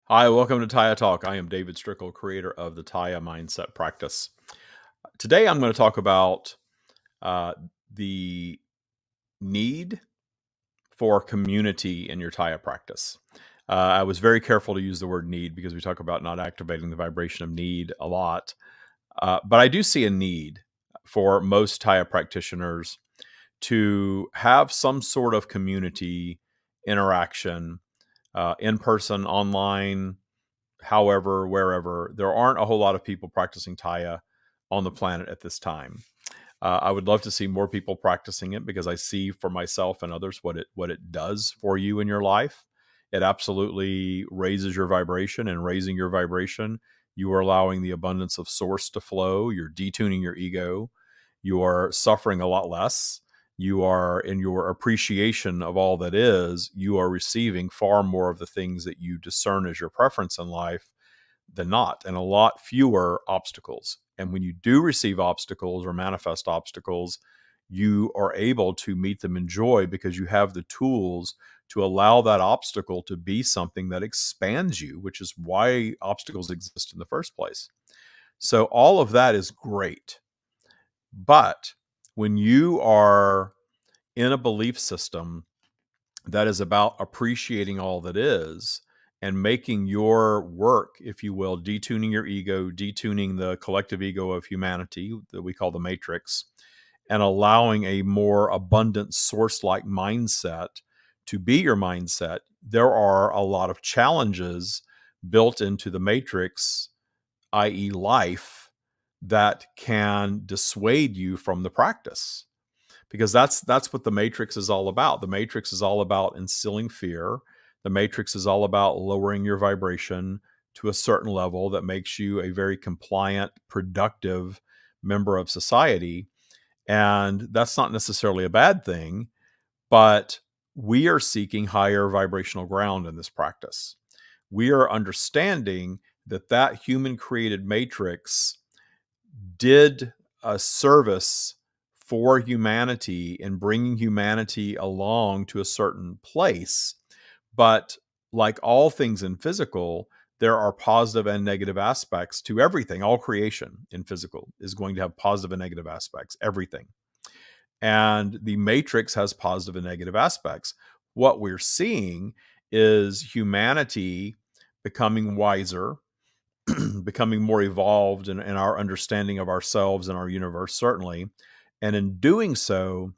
Hi, welcome to Tya Talk. I am David Strickle, creator of the Tya Mindset Practice. Today I'm going to talk about the need for community in your Tya practice. I was very careful to use the word need because we talk about not activating the vibration of need a lot. But I do see a need for most Tya practitioners to have some sort of community interaction, in person, online, however, wherever. There aren't a whole lot of people practicing Taya on the planet at this time. I would love to see more people practicing it because I see for myself and others what it does for you in your life. It absolutely raises your vibration, and raising your vibration, you are allowing the abundance of source to flow. You're detuning your ego. You are suffering a lot less. You are, in your appreciation of all that is, you are receiving far more of the things that you discern as your preference in life than not, and a lot fewer obstacles. And when you do receive obstacles or manifest obstacles, you are able to meet them in joy because you have the tools to allow that obstacle to be something that expands you, which is why obstacles exist in the first place. So all of that is great. But when you are in a belief system that is about appreciating all that is and making your work, if you will, detuning your ego, detuning the collective ego of humanity that we call the matrix, and allowing a more abundant source like mindset to be your mindset, there are a lot of challenges built into the matrix, i.e., life, that can dissuade you from the practice, because that's what the matrix is all about. The matrix is all about instilling fear. The matrix is all about lowering your vibration to a certain level that makes you a very compliant, productive member of society. And that's not necessarily a bad thing, but we are seeking higher vibrational ground in this practice. We are understanding that human created matrix did a service for humanity in bringing humanity along to a certain place. But like all things in physical, there are positive and negative aspects to everything. All creation in physical is going to have positive and negative aspects, everything. And the matrix has positive and negative aspects. What we're seeing is humanity becoming wiser, becoming more evolved in our understanding of ourselves and our universe, certainly. And in doing so,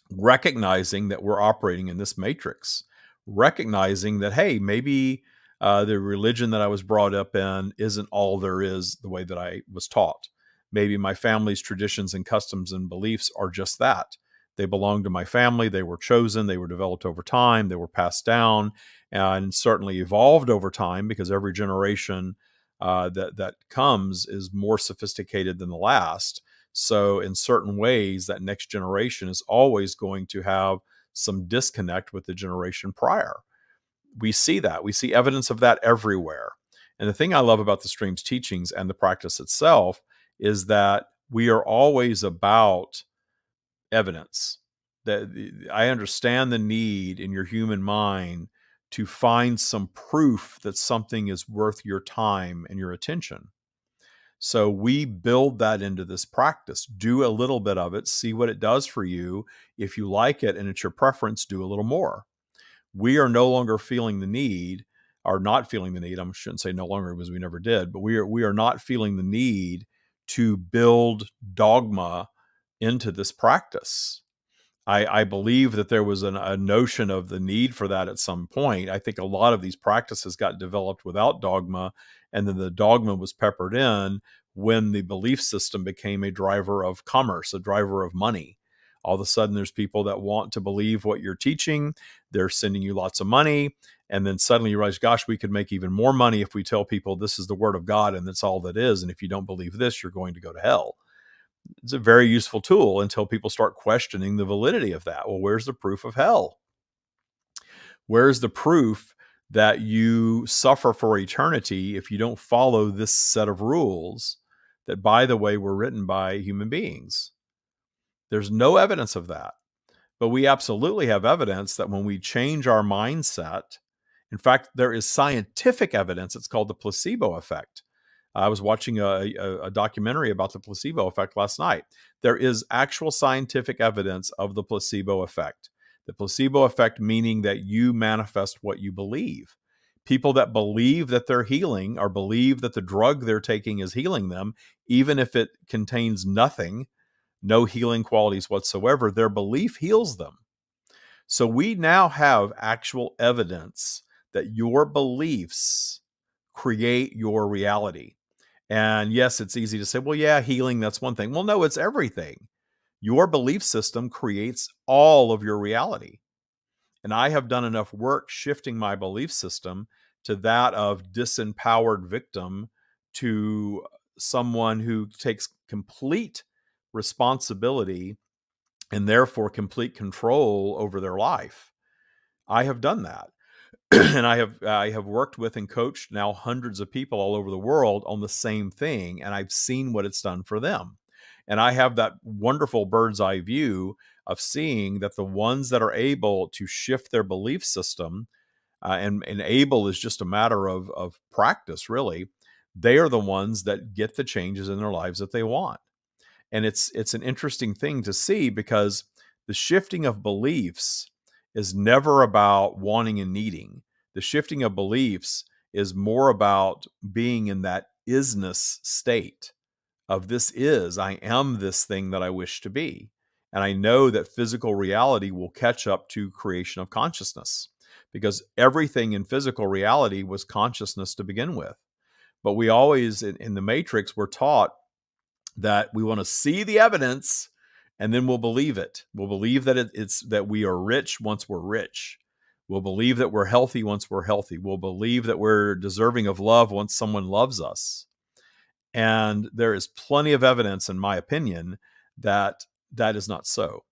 recognizing that we're operating in this matrix, recognizing that, hey, maybe the religion that I was brought up in isn't all there is the way that I was taught. Maybe my family's traditions and customs and beliefs are just that. They belong to my family. They were chosen. They were developed over time. They were passed down and certainly evolved over time because every generation that comes is more sophisticated than the last. So in certain ways, that next generation is always going to have some disconnect with the generation prior. We see that. We see evidence of that everywhere. And the thing I love about the stream's teachings and the practice itself is that we are always about evidence. That I understand the need in your human mind to find some proof that something is worth your time and your attention. So we build that into this practice. Do a little bit of it, see what it does for you. If you like it and it's your preference, do a little more. We are no longer feeling the need, or not feeling the need. I shouldn't say no longer because we never did, but we are not feeling the need to build dogma into this practice. I believe that there was a notion of the need for that at some point. I think a lot of these practices got developed without dogma, and then the dogma was peppered in when the belief system became a driver of commerce, a driver of money. All of a sudden, there's people that want to believe what you're teaching. They're sending you lots of money. And then suddenly you realize, gosh, we could make even more money if we tell people this is the word of God and that's all that is. And if you don't believe this, you're going to go to hell. It's a very useful tool until people start questioning the validity of that. Well, where's the proof of hell? Where's the proof that you suffer for eternity if you don't follow this set of rules that, by the way, were written by human beings? There's no evidence of that. But we absolutely have evidence that when we change our mindset In fact, there is scientific evidence. It's called the placebo effect. I was watching a documentary about the placebo effect last night. There is actual scientific evidence of the placebo effect. The placebo effect meaning that you manifest what you believe. People that believe that they're healing or believe that the drug they're taking is healing them, even if it contains nothing, no healing qualities whatsoever, their belief heals them. So we now have actual evidence that your beliefs create your reality. And yes, it's easy to say, well, yeah, healing, that's one thing. Well, no, it's everything. Your belief system creates all of your reality. And I have done enough work shifting my belief system to that of disempowered victim to someone who takes complete responsibility and therefore complete control over their life. I have done that. And I have worked with and coached now hundreds of people all over the world on the same thing, and I've seen what it's done for them. And I have that wonderful bird's eye view of seeing that the ones that are able to shift their belief system, and able is just a matter of practice, really. They are the ones that get the changes in their lives that they want. And it's an interesting thing to see because the shifting of beliefs is never about wanting and needing. The shifting of beliefs is more about being in that isness state of I am this thing that I wish to be. And I know that physical reality will catch up to creation of consciousness because everything in physical reality was consciousness to begin with. But we always, in the Matrix, we're taught that we want to see the evidence and then we'll believe it. We'll believe that it's that we are rich once we're rich. We'll believe that we're healthy once we're healthy. We'll believe that we're deserving of love once someone loves us. And there is plenty of evidence, in my opinion, that that is not so.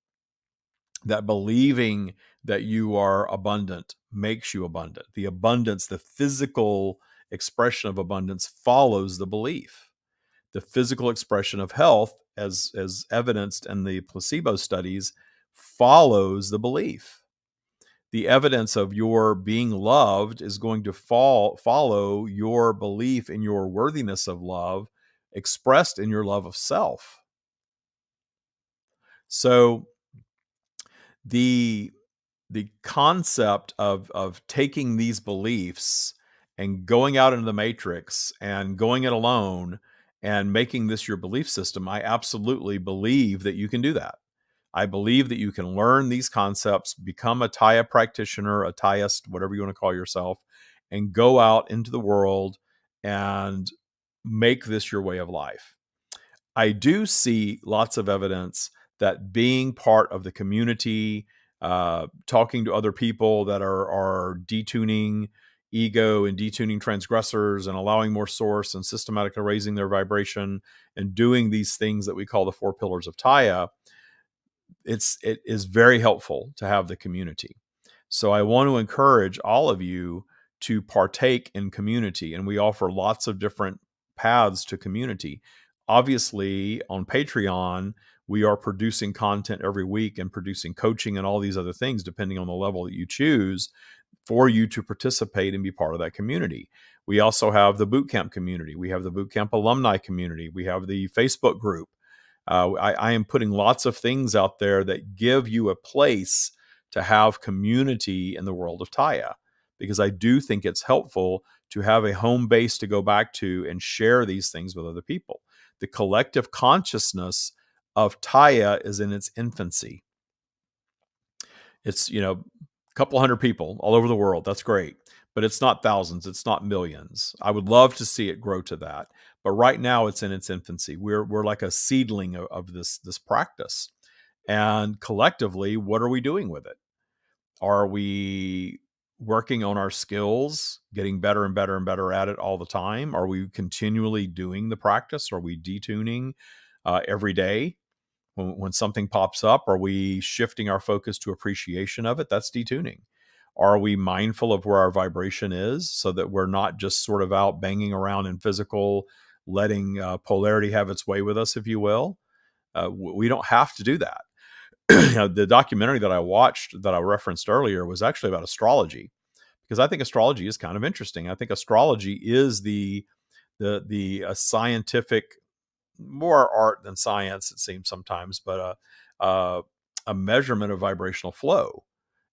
That believing that you are abundant makes you abundant. The abundance, the physical expression of abundance follows the belief. The physical expression of health, as evidenced in the placebo studies, follows the belief. The evidence of your being loved is going to follow your belief in your worthiness of love expressed in your love of self. So the concept of taking these beliefs and going out into the matrix and going it alone and making this your belief system, I absolutely believe that you can do that. I believe that you can learn these concepts, become a Tya practitioner, a Tyist, whatever you want to call yourself, and go out into the world and make this your way of life. I do see lots of evidence that being part of the community, talking to other people that are detuning ego and detuning transgressors and allowing more source and systematically raising their vibration and doing these things that we call the 4 pillars of Tya, it is very helpful to have the community. So I want to encourage all of you to partake in community, and we offer lots of different paths to community. Obviously, on Patreon, we are producing content every week and producing coaching and all these other things, depending on the level that you choose, for you to participate and be part of that community. We also have the bootcamp community. We have the bootcamp alumni community. We have the Facebook group. I am putting lots of things out there that give you a place to have community in the world of Tya, because I do think it's helpful to have a home base to go back to and share these things with other people. The collective consciousness of Tya is in its infancy. It's, a couple hundred people all over the world. That's great. But it's not thousands. It's not millions. I would love to see it grow to that. But right now it's in its infancy. We're like a seedling of this practice. And collectively, what are we doing with it? Are we working on our skills, getting better and better and better at it all the time? Are we continually doing the practice? Are we detuning every day? When something pops up, are we shifting our focus to appreciation of it? That's detuning. Are we mindful of where our vibration is so that we're not just sort of out banging around in physical, letting polarity have its way with us, if you will? We don't have to do that. The documentary that I watched that I referenced earlier was actually about astrology, because I think astrology is kind of interesting. I think astrology is the scientific, more art than science, it seems sometimes, but a measurement of vibrational flow,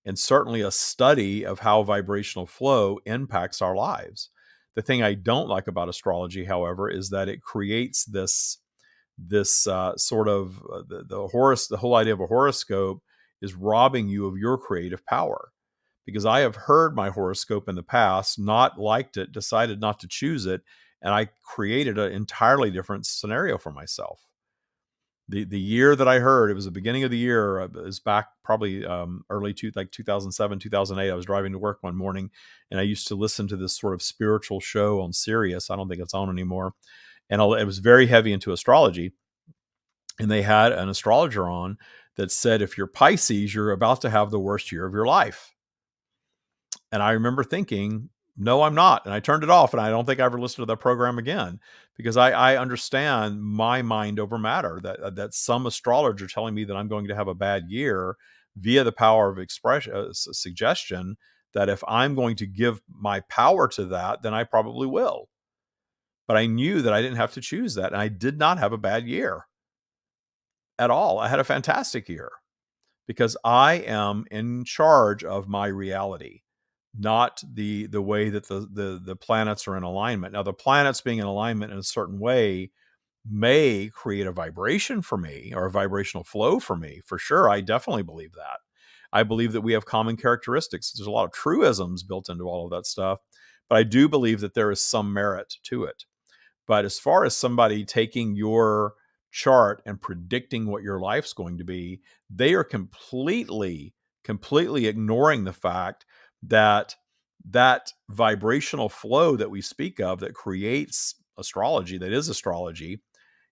and certainly a study of how vibrational flow impacts our lives. The thing I don't like about astrology, however, is that it creates this sort of the whole idea of a horoscope is robbing you of your creative power. Because I have heard my horoscope in the past, not liked it, decided not to choose it, and I created an entirely different scenario for myself. The year that I heard, it was the beginning of the year. It was back probably like 2007, 2008. I was driving to work one morning, and I used to listen to this sort of spiritual show on Sirius. I don't think it's on anymore, and it was very heavy into astrology. And they had an astrologer on that said, if you're Pisces, you're about to have the worst year of your life. And I remember thinking, no, I'm not. And I turned it off, and I don't think I ever listened to that program again, because I understand my mind over matter, that some astrologer telling me that I'm going to have a bad year via the power of expression, suggestion, that if I'm going to give my power to that, then I probably will. But I knew that I didn't have to choose that. And I did not have a bad year at all. I had a fantastic year, because I am in charge of my reality, not the way that the planets are in alignment. Now, the planets being in alignment in a certain way may create a vibration for me, or a vibrational flow for me. For sure, I definitely believe that. I believe that we have common characteristics. There's a lot of truisms built into all of that stuff, but I do believe that there is some merit to it. But as far as somebody taking your chart and predicting what your life's going to be, they are completely ignoring the fact that that vibrational flow that we speak of, that creates astrology, that is astrology,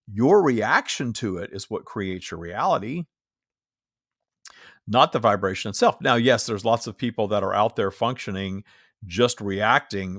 your reaction to it is what creates your reality, not the vibration itself. Now, yes, there's lots of people that are out there functioning, just reacting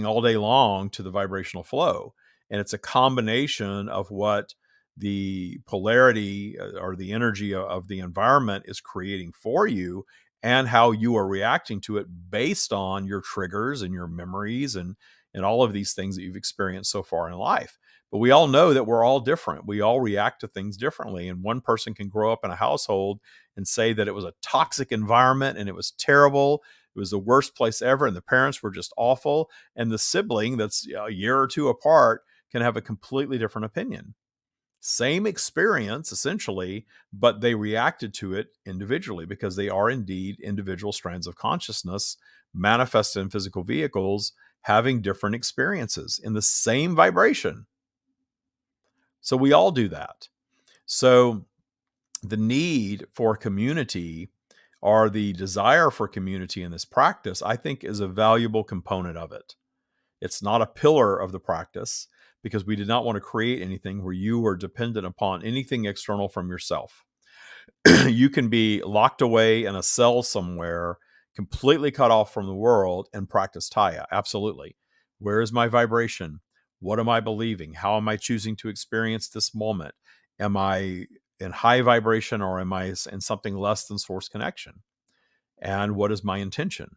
all day long to the vibrational flow. And it's a combination of what the polarity or the energy of the environment is creating for you, and how you are reacting to it based on your triggers and your memories and all of these things that you've experienced so far in life. But we all know that we're all different. We all react to things differently. And one person can grow up in a household and say that it was a toxic environment and it was terrible. It was the worst place ever, and the parents were just awful. And the sibling that's a year or two apart can have a completely different opinion. Same experience, essentially, but they reacted to it individually, because they are indeed individual strands of consciousness manifested in physical vehicles, having different experiences in the same vibration. So we all do that. So the need for community, or the desire for community in this practice, I think is a valuable component of it. It's not a pillar of the practice, because we did not want to create anything where you are dependent upon anything external from yourself. You can be locked away in a cell somewhere, completely cut off from the world, and practice Tya. Absolutely. Where is my vibration? What am I believing? How am I choosing to experience this moment? Am I in high vibration, or am I in something less than source connection? And what is my intention?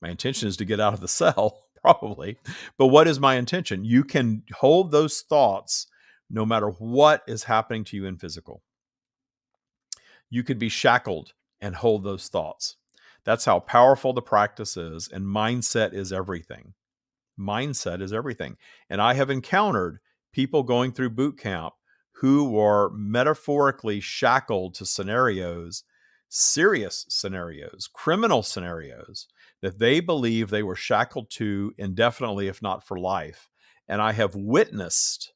My intention is to get out of the cell, probably. But what is my intention? You can hold those thoughts no matter what is happening to you in physical. You could be shackled and hold those thoughts. That's how powerful the practice is. And mindset is everything. Mindset is everything. And I have encountered people going through boot camp who were metaphorically shackled to scenarios, serious scenarios, criminal scenarios, that they believe they were shackled to indefinitely, if not for life. And I have witnessed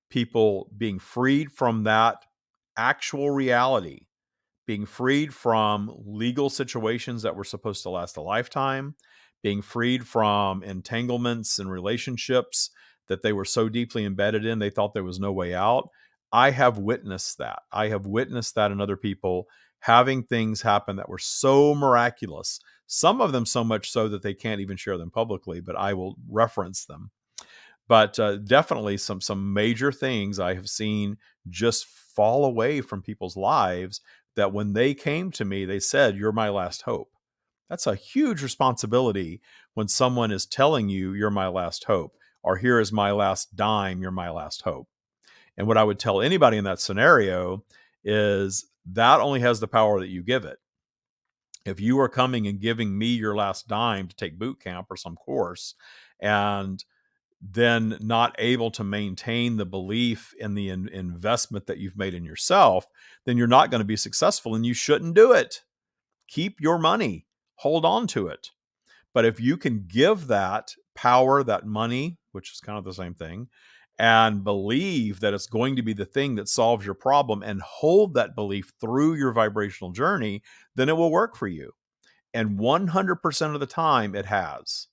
people being freed from that actual reality, being freed from legal situations that were supposed to last a lifetime, being freed from entanglements and relationships that they were so deeply embedded in, they thought there was no way out. I have witnessed that. I have witnessed that in other people, having things happen that were so miraculous. Some of them so much so that they can't even share them publicly, but I will reference them. But definitely some major things I have seen just fall away from people's lives, that when they came to me, they said, "You're my last hope." That's a huge responsibility when someone is telling you, you're my last hope, or here is my last dime, you're my last hope. And what I would tell anybody in that scenario is that only has the power that you give it. If you are coming and giving me your last dime to take boot camp or some course, and then not able to maintain the belief in the investment that you've made in yourself, then you're not going to be successful and you shouldn't do it. Keep your money, hold on to it. But if you can give that power, that money, which is kind of the same thing, and believe that it's going to be the thing that solves your problem and hold that belief through your vibrational journey, then it will work for you. And 100% of the time, it has.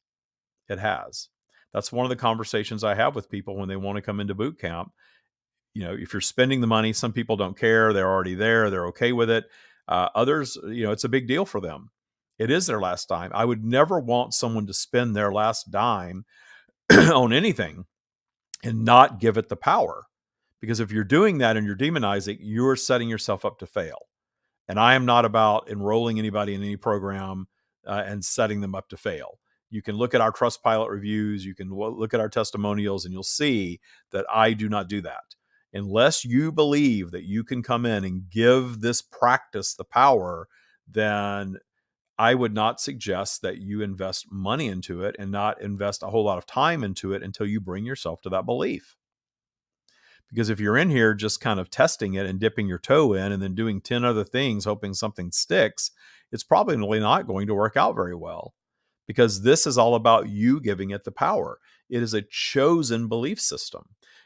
It has. That's one of the conversations I have with people when they want to come into boot camp. If you're spending the money, some people don't care. They're already there. They're okay with it. Others, it's a big deal for them. It is their last dime. I would never want someone to spend their last dime on anything and not give it the power. Because if you're doing that and you're demonizing, you're setting yourself up to fail. And I am not about enrolling anybody in any program and setting them up to fail. You can look at our Trustpilot reviews, you can look at our testimonials, and you'll see that I do not do that. Unless you believe that you can come in and give this practice the power, then I would not suggest that you invest money into it and not invest a whole lot of time into it until you bring yourself to that belief. Because if you're in here just kind of testing it and dipping your toe in and then doing 10 other things, hoping something sticks, it's probably not going to work out very well, because this is all about you giving it the power. It is a chosen belief system.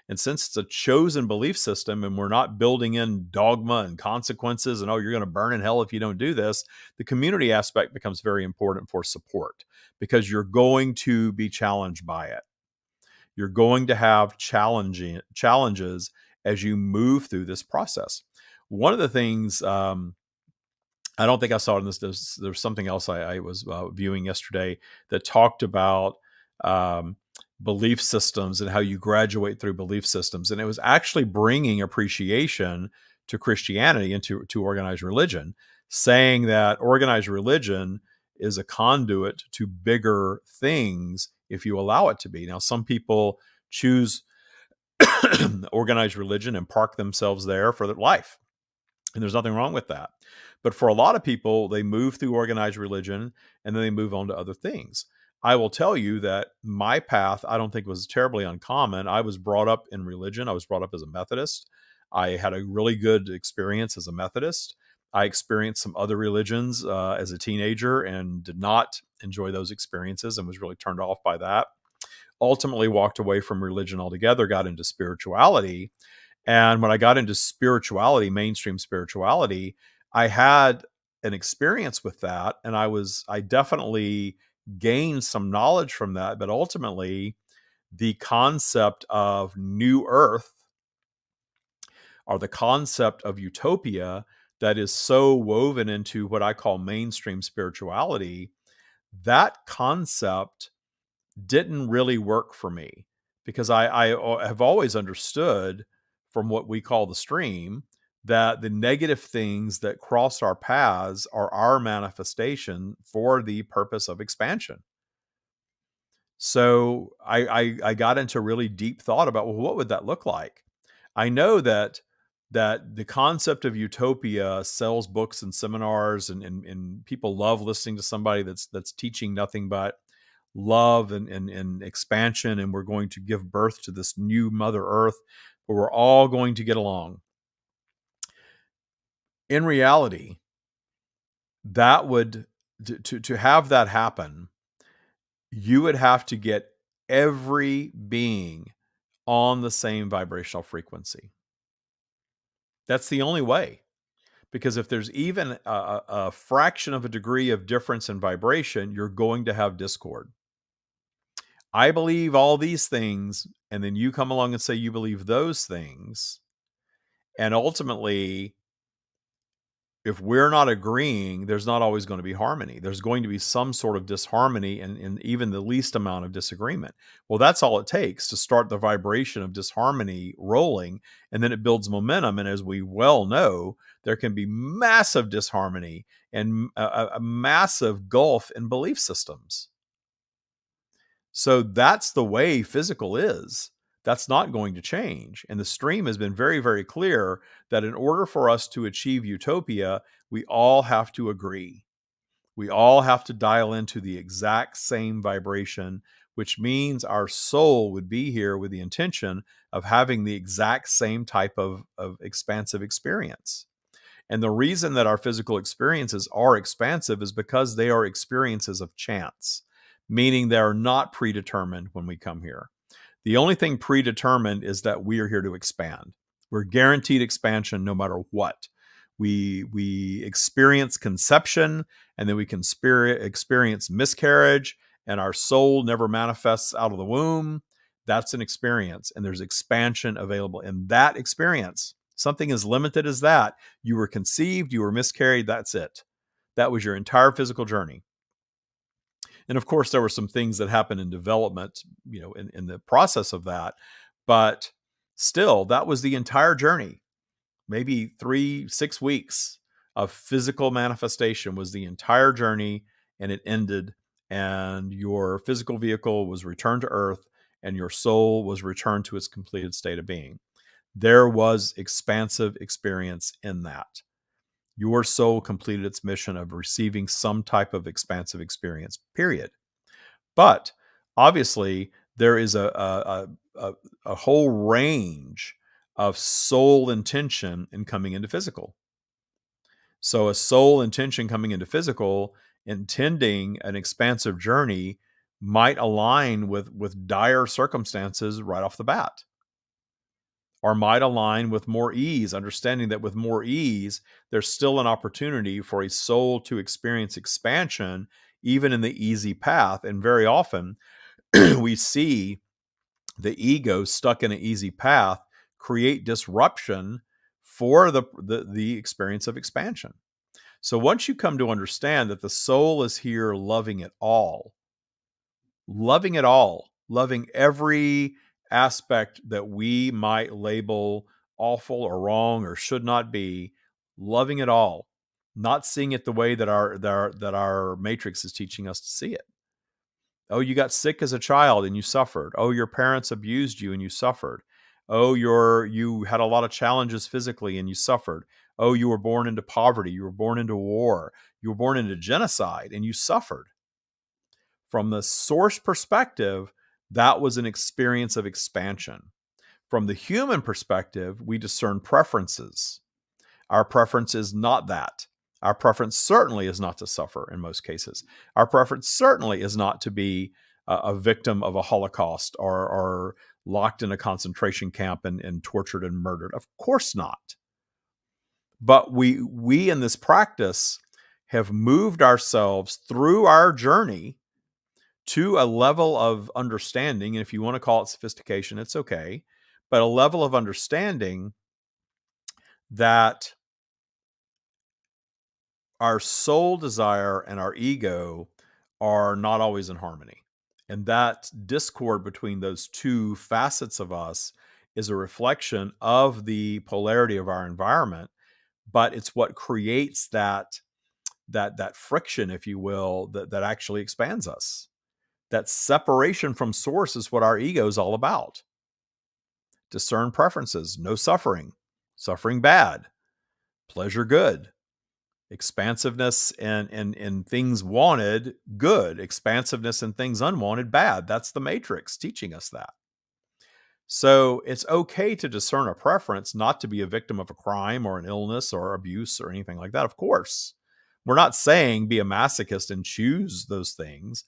And since it's a chosen belief system and we're not building in dogma and consequences and, oh, you're going to burn in hell if you don't do this, the community aspect becomes very important for support, because you're going to be challenged by it. You're going to have challenges as you move through this process. One of the things, I don't think I saw it in this. There's something else I was viewing yesterday that talked about belief systems and how you graduate through belief systems. And it was actually bringing appreciation to Christianity and to organized religion, saying that organized religion is a conduit to bigger things if you allow it to be. Now, some people choose organized religion and park themselves there for their life. And there's nothing wrong with that. But for a lot of people, they move through organized religion and then they move on to other things. I will tell you that my path, I don't think, was terribly uncommon. I was brought up in religion. I was brought up as a Methodist. I had a really good experience as a Methodist. I experienced some other religions as a teenager and did not enjoy those experiences and was really turned off by that. Ultimately walked away from religion altogether, got into spirituality. And when I got into spirituality, mainstream spirituality, I had an experience with that. And I definitely gained some knowledge from that. But ultimately, the concept of new earth, or the concept of utopia, that is so woven into what I call mainstream spirituality, that concept didn't really work for me, because I have always understood from what we call the stream that the negative things that cross our paths are our manifestation for the purpose of expansion. So I got into really deep thought about, well, what would that look like? I know that the concept of utopia sells books and seminars, and people love listening to somebody that's teaching nothing but love and expansion, and we're going to give birth to this new Mother Earth where we're all going to get along. In reality, that would to have that happen, you would have to get every being on the same vibrational frequency. That's the only way. Because if there's even a fraction of a degree of difference in vibration, you're going to have discord. I believe all these things, and then you come along and say you believe those things, and ultimately if we're not agreeing, there's not always going to be harmony. There's going to be some sort of disharmony and even the least amount of disagreement. Well, that's all it takes to start the vibration of disharmony rolling, and then it builds momentum. And as we well know, there can be massive disharmony and a massive gulf in belief systems. So that's the way physical is. That's not going to change. And the stream has been very, very clear that in order for us to achieve utopia, we all have to agree. We all have to dial into the exact same vibration, which means our soul would be here with the intention of having the exact same type of expansive experience. And the reason that our physical experiences are expansive is because they are experiences of chance, meaning they are not predetermined when we come here. The only thing predetermined is that we are here to expand. We're guaranteed expansion no matter what. We experience conception, and then we can experience miscarriage, and our soul never manifests out of the womb. That's an experience, and there's expansion available in that experience. Something as limited as that. You were conceived, you were miscarried, that's it. That was your entire physical journey. And of course, there were some things that happened in development, in the process of that. But still, that was the entire journey. Maybe 3-6 weeks of physical manifestation was the entire journey, and it ended. And your physical vehicle was returned to Earth, and your soul was returned to its completed state of being. There was expansive experience in that. Your soul completed its mission of receiving some type of expansive experience, period. But obviously, there is a whole range of soul intention in coming into physical. So a soul intention coming into physical, intending an expansive journey, might align with dire circumstances right off the bat, or might align with more ease, understanding that with more ease, there's still an opportunity for a soul to experience expansion, even in the easy path. And very often we see the ego stuck in an easy path create disruption for the experience of expansion. So once you come to understand that the soul is here loving it all, loving every aspect that we might label awful or wrong or should not be, loving it all, not seeing it the way that our matrix is teaching us to see it. Oh, you got sick as a child and you suffered. Oh, your parents abused you and you suffered. Oh, you had a lot of challenges physically and you suffered. Oh, you were born into poverty. You were born into war. You were born into genocide and you suffered. From the source perspective, that was an experience of expansion. From the human perspective, we discern preferences. Our preference is not that. Our preference certainly is not to suffer in most cases. Our preference certainly is not to be a victim of a Holocaust or locked in a concentration camp and tortured and murdered. Of course not. But we in this practice have moved ourselves through our journey to a level of understanding, and if you want to call it sophistication, it's okay, but a level of understanding that our soul desire and our ego are not always in harmony. And that discord between those two facets of us is a reflection of the polarity of our environment, but it's what creates that friction, if you will, that actually expands us. That separation from source is what our ego is all about. Discern preferences, no suffering, suffering bad, pleasure good, expansiveness and things wanted good, expansiveness and things unwanted bad. That's the matrix teaching us that. So it's okay to discern a preference, not to be a victim of a crime or an illness or abuse or anything like that. Of course, we're not saying be a masochist and choose those things,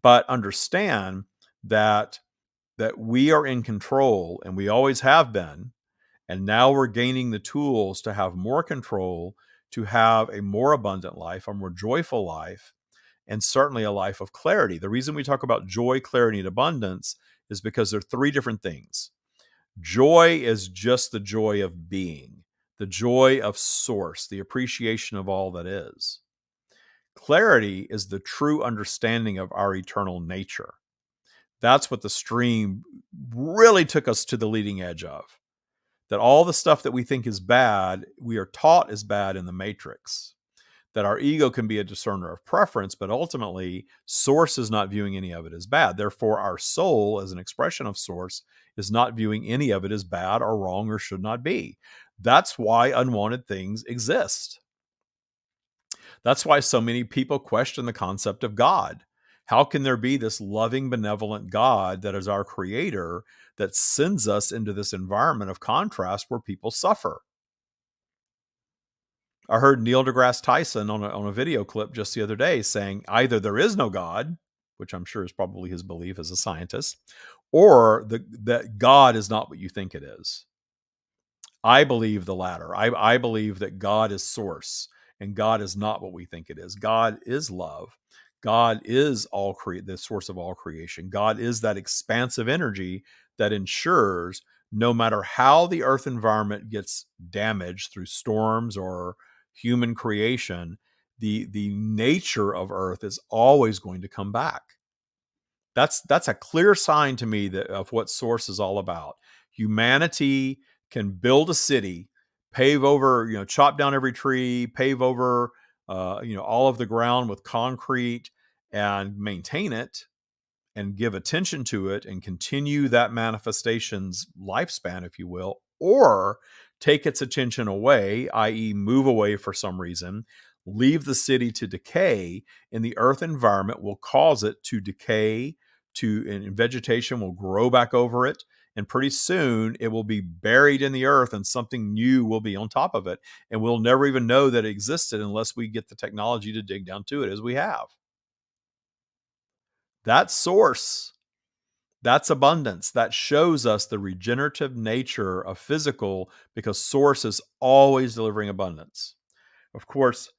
but understand that we are in control, and we always have been. And now we're gaining the tools to have more control, to have a more abundant life, a more joyful life, and certainly a life of clarity. The reason we talk about joy, clarity, and abundance is because there are three different things. Joy is just the joy of being. the joy of source, the appreciation of all that is. Clarity is the true understanding of our eternal nature. That's what the stream really took us to the leading edge of. That all the stuff that we think is bad, we are taught is bad in the matrix. That our ego can be a discerner of preference, but ultimately, source is not viewing any of it as bad. Therefore, our soul, as an expression of source, is not viewing any of it as bad or wrong or should not be. That's why unwanted things exist. That's why so many people question the concept of God. How can there be this loving, benevolent God that is our creator that sends us into this environment of contrast where people suffer? I heard Neil deGrasse Tyson on a video clip just the other day saying either there is no God, which I'm sure is probably his belief as a scientist, or that God is not what you think it is. I believe the latter. I believe that God is source and God is not what we think it is. God is love. God is the source of all creation. God is that expansive energy that ensures no matter how the earth environment gets damaged through storms or human creation, the nature of earth is always going to come back. That's a clear sign to me of what source is all about. Humanity can build a city, pave over, chop down every tree, pave over, all of the ground with concrete and maintain it and give attention to it and continue that manifestation's lifespan, if you will, or take its attention away, i.e., move away for some reason, leave the city to decay, and the earth environment will cause it to decay, and vegetation will grow back over it. And pretty soon it will be buried in the earth and something new will be on top of it. And we'll never even know that it existed unless we get the technology to dig down to it as we have. That source, that's abundance. That shows us the regenerative nature of physical because source is always delivering abundance. Of course,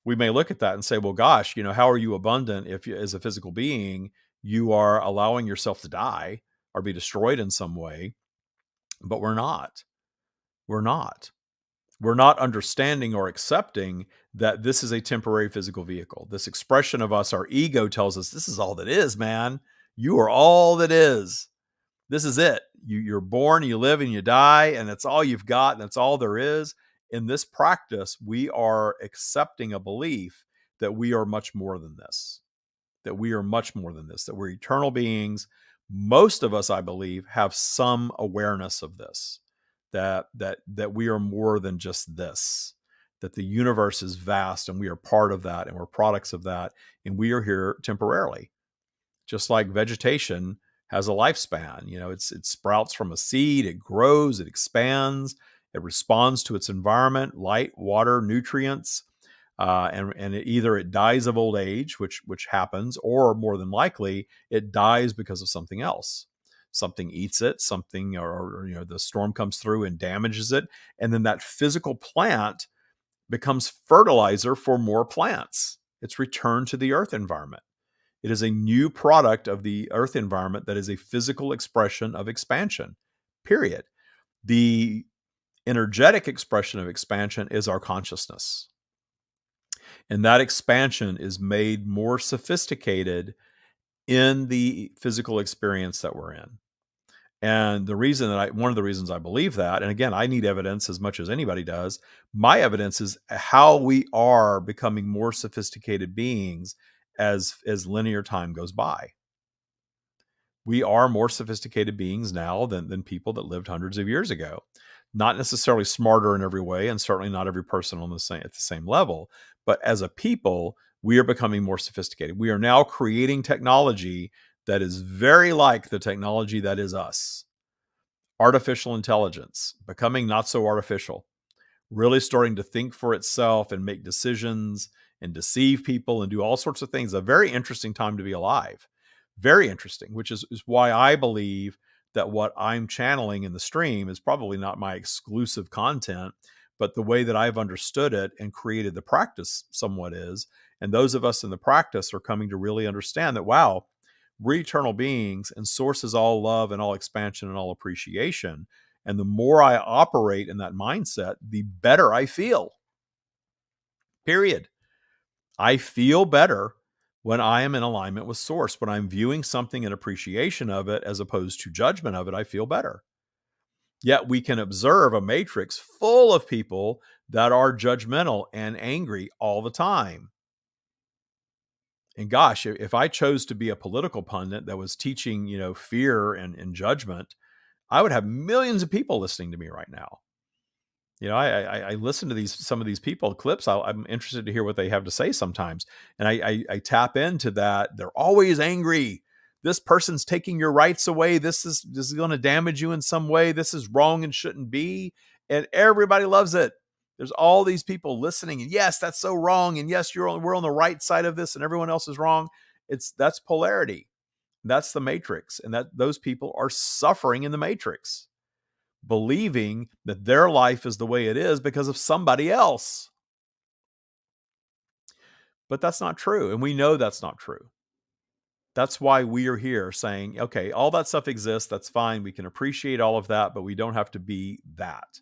we may look at that and say, well, gosh, how are you abundant if you, as a physical being, you are allowing yourself to die or be destroyed in some way? But we're not. We're not. We're not understanding or accepting that this is a temporary physical vehicle. This expression of us, our ego tells us this is all that is, man. You are all that is. This is it. You're born, you live, and you die, and that's all you've got, and that's all there is. In this practice, we are accepting a belief that we are much more than this, that we are much more than this, that we're eternal beings. Most of us, I believe, have some awareness of this, that we are more than just this, that the universe is vast and we are part of that and we're products of that, and we are here temporarily. Just like vegetation has a lifespan. It sprouts from a seed, it grows, it expands, it responds to its environment, light, water, nutrients, and either it dies of old age, which happens, or more than likely it dies because of something else. Something eats it, something, or the storm comes through and damages it, and then that physical plant becomes fertilizer for more plants. It's returned to the earth environment. It is a new product of the earth environment that is a physical expression of expansion, period. The energetic expression of expansion is our consciousness. And that expansion is made more sophisticated in the physical experience that we're in. And one of the reasons I believe that, and again, I need evidence as much as anybody does. My evidence is how we are becoming more sophisticated beings as linear time goes by. We are more sophisticated beings now than people that lived hundreds of years ago. Not necessarily smarter in every way, and certainly not every person at the same level. But as a people, we are becoming more sophisticated. We are now creating technology that is very like the technology that is us. Artificial intelligence, becoming not so artificial, really starting to think for itself and make decisions and deceive people and do all sorts of things. A very interesting time to be alive. Very interesting, which is why I believe that what I'm channeling in the stream is probably not my exclusive content, but the way that I've understood it and created the practice somewhat is. And those of us in the practice are coming to really understand that, wow, we're eternal beings and source is all love and all expansion and all appreciation. And the more I operate in that mindset, the better I feel. Period. I feel better when I am in alignment with source. When I'm viewing something in appreciation of it as opposed to judgment of it, I feel better. Yet we can observe a matrix full of people that are judgmental and angry all the time. And gosh, if I chose to be a political pundit that was teaching, fear and judgment, I would have millions of people listening to me right now. I listen to some of these people clips. I'm interested to hear what they have to say sometimes, and I tap into that. They're always angry. This person's taking your rights away. This is going to damage you in some way. This is wrong and shouldn't be. And everybody loves it. There's all these people listening, and yes, that's so wrong. And yes, we're on the right side of this, and everyone else is wrong. That's polarity. That's the matrix, and those people are suffering in the matrix, believing that their life is the way it is because of somebody else. But that's not true. And we know that's not true. That's why we are here saying, okay, all that stuff exists. That's fine. We can appreciate all of that, but we don't have to be that.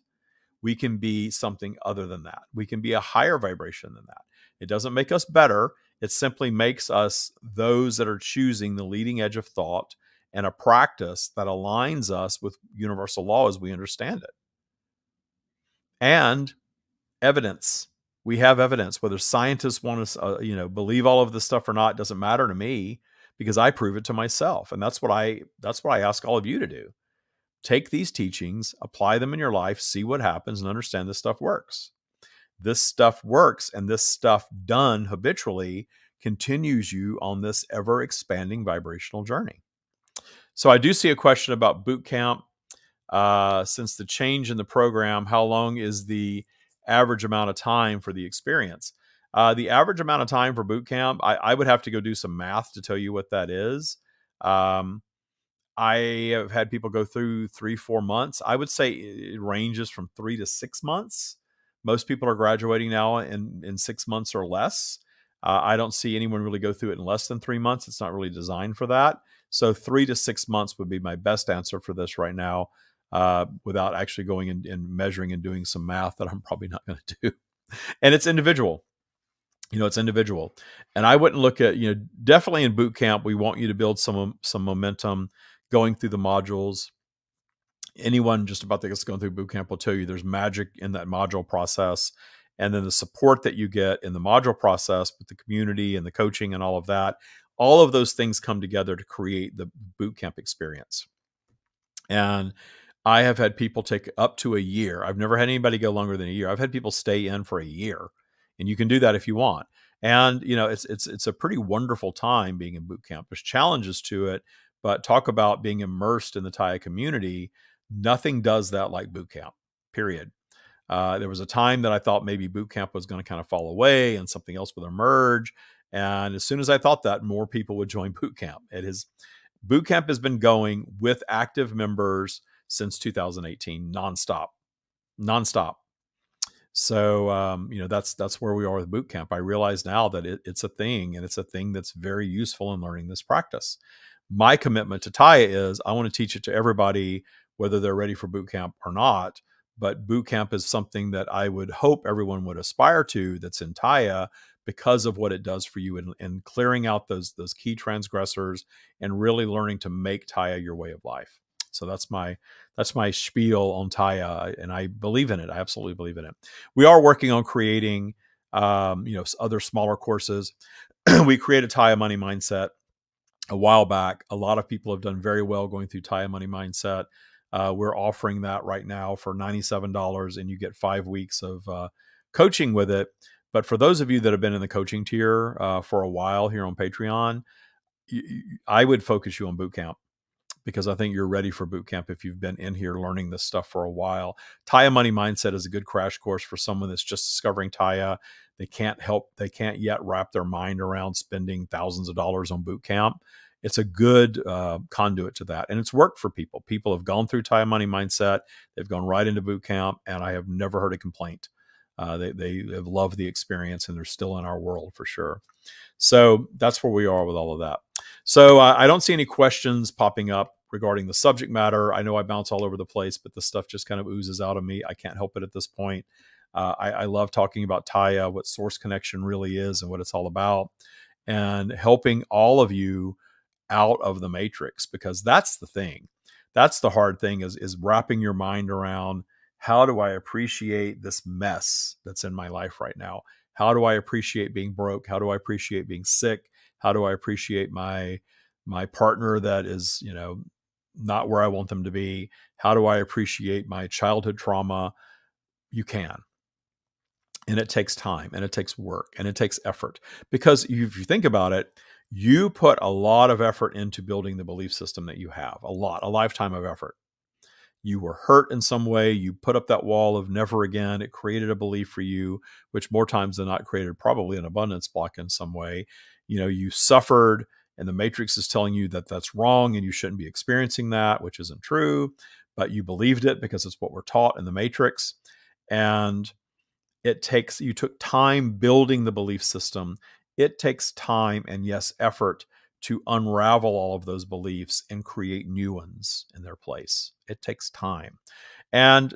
We can be something other than that. We can be a higher vibration than that. It doesn't make us better. It simply makes us those that are choosing the leading edge of thought and a practice that aligns us with universal law as we understand it. And evidence. We have evidence. Whether scientists want us, believe all of this stuff or not, doesn't matter to me, because I prove it to myself. And that's what I ask all of you to do. Take these teachings, apply them in your life, see what happens, and understand this stuff works. This stuff works, and this stuff done habitually continues you on this ever expanding vibrational journey. So I do see a question about boot camp. Since the change in the program, how long is the average amount of time for the experience? The average amount of time for boot camp, I would have to go do some math to tell you what that is. I have had people go through 3-4 months. I would say it ranges from 3 to 6 months. Most people are graduating now in 6 months or less. I don't see anyone really go through it in less than 3 months. It's not really designed for that. So 3 to 6 months would be my best answer for this right now, without actually going and measuring and doing some math that I'm probably not going to do. And it's individual. It's individual. And I wouldn't look at, definitely in boot camp, we want you to build some momentum going through the modules. Anyone just about that's going through boot camp will tell you there's magic in that module process. And then the support that you get in the module process with the community and the coaching and all of that, all of those things come together to create the boot camp experience. And I have had people take up to a year. I've never had anybody go longer than a year. I've had people stay in for a year, and you can do that if you want. And it's a pretty wonderful time being in boot camp. There's challenges to it, but talk about being immersed in the Tya community. Nothing does that like boot camp. Period. There was a time that I thought maybe boot camp was going to kind of fall away and something else would emerge. And as soon as I thought that, more people would join boot camp. Boot camp has been going with active members since 2018, nonstop. So, that's where we are with boot camp. I realize now that it's a thing, and it's a thing that's very useful in learning this practice. My commitment to Tya is I want to teach it to everybody, whether they're ready for boot camp or not. But boot camp is something that I would hope everyone would aspire to that's in Tya, because of what it does for you in clearing out those key transgressors and really learning to make Tya your way of life. So that's my spiel on Tya, and I believe in it. I absolutely believe in it. We are working on creating, other smaller courses. We created Tya Money Mindset a while back. A lot of people have done very well going through Tya Money Mindset. We're offering that right now for $97, and you get 5 weeks of coaching with it. But for those of you that have been in the coaching tier for a while here on Patreon, I would focus you on boot camp, because I think you're ready for boot camp if you've been in here learning this stuff for a while. Tya Money Mindset is a good crash course for someone that's just discovering Tya. They can't yet wrap their mind around spending thousands of dollars on boot camp. It's a good conduit to that. And it's worked for people. People have gone through Tya Money Mindset. They've gone right into boot camp, and I have never heard a complaint. They have loved the experience, and they're still in our world for sure. So that's where we are with all of that. So I don't see any questions popping up regarding the subject matter. I know I bounce all over the place, but the stuff just kind of oozes out of me. I can't help it at this point. I love talking about Tya, what source connection really is and what it's all about, and helping all of you out of the matrix, because that's the thing. That's the hard thing, is wrapping your mind around, how do I appreciate this mess that's in my life right now? How do I appreciate being broke? How do I appreciate being sick? How do I appreciate my partner that is, not where I want them to be? How do I appreciate my childhood trauma? You can. And it takes time, and it takes work, and it takes effort, because if you think about it, you put a lot of effort into building the belief system that you have, a lifetime of effort. You were hurt in some way. You put up that wall of never again. It created a belief for you, which more times than not created probably an abundance block in some way. You suffered, and the matrix is telling you that that's wrong and you shouldn't be experiencing that, which isn't true, but you believed it because it's what we're taught in the matrix. And you took time building the belief system. It takes time and, yes, effort to unravel all of those beliefs and create new ones in their place. It takes time. And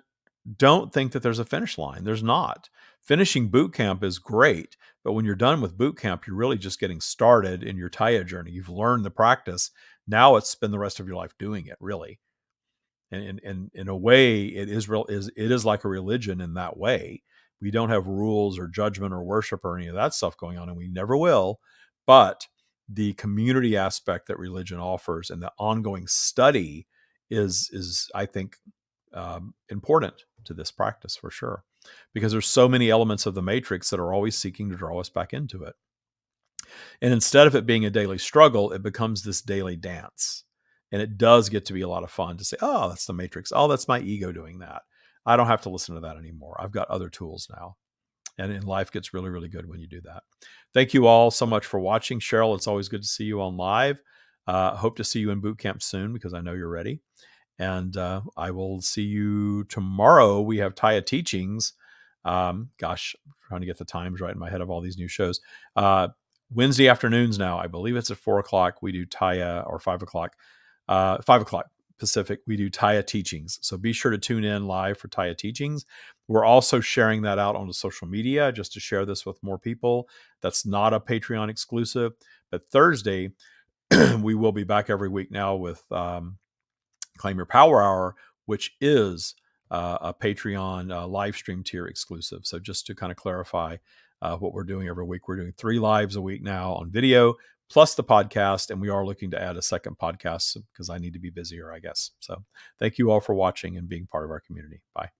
don't think that there's a finish line. There's not. Finishing boot camp is great, but when you're done with boot camp, you're really just getting started in your Tya journey. You've learned the practice. Now it's spend the rest of your life doing it, really. And in a way, it is like a religion in that way. We don't have rules or judgment or worship or any of that stuff going on, and we never will. But the community aspect that religion offers and the ongoing study is I think, important to this practice for sure, because there's so many elements of the matrix that are always seeking to draw us back into it. And instead of it being a daily struggle, it becomes this daily dance. And it does get to be a lot of fun to say, oh, that's the matrix. Oh, that's my ego doing that. I don't have to listen to that anymore. I've got other tools now. And life gets really, really good when you do that. Thank you all so much for watching. Cheryl, it's always good to see you on live. Hope to see you in boot camp soon, because I know you're ready. And I will see you tomorrow. We have Tya Teachings. I'm trying to get the times right in my head of all these new shows. Wednesday afternoons now. I believe it's at 4 o'clock. We do Tya, or 5 o'clock. 5 o'clock Pacific, we do Tya Teachings. So be sure to tune in live for Tya Teachings. We're also sharing that out onto social media just to share this with more people. That's not a Patreon exclusive. But Thursday, we will be back every week now with Claim Your Power Hour, which is a Patreon live stream tier exclusive. So just to kind of clarify what we're doing every week, we're doing 3 lives a week now on video, plus the podcast, and we are looking to add a second podcast because I need to be busier, I guess. So thank you all for watching and being part of our community. Bye.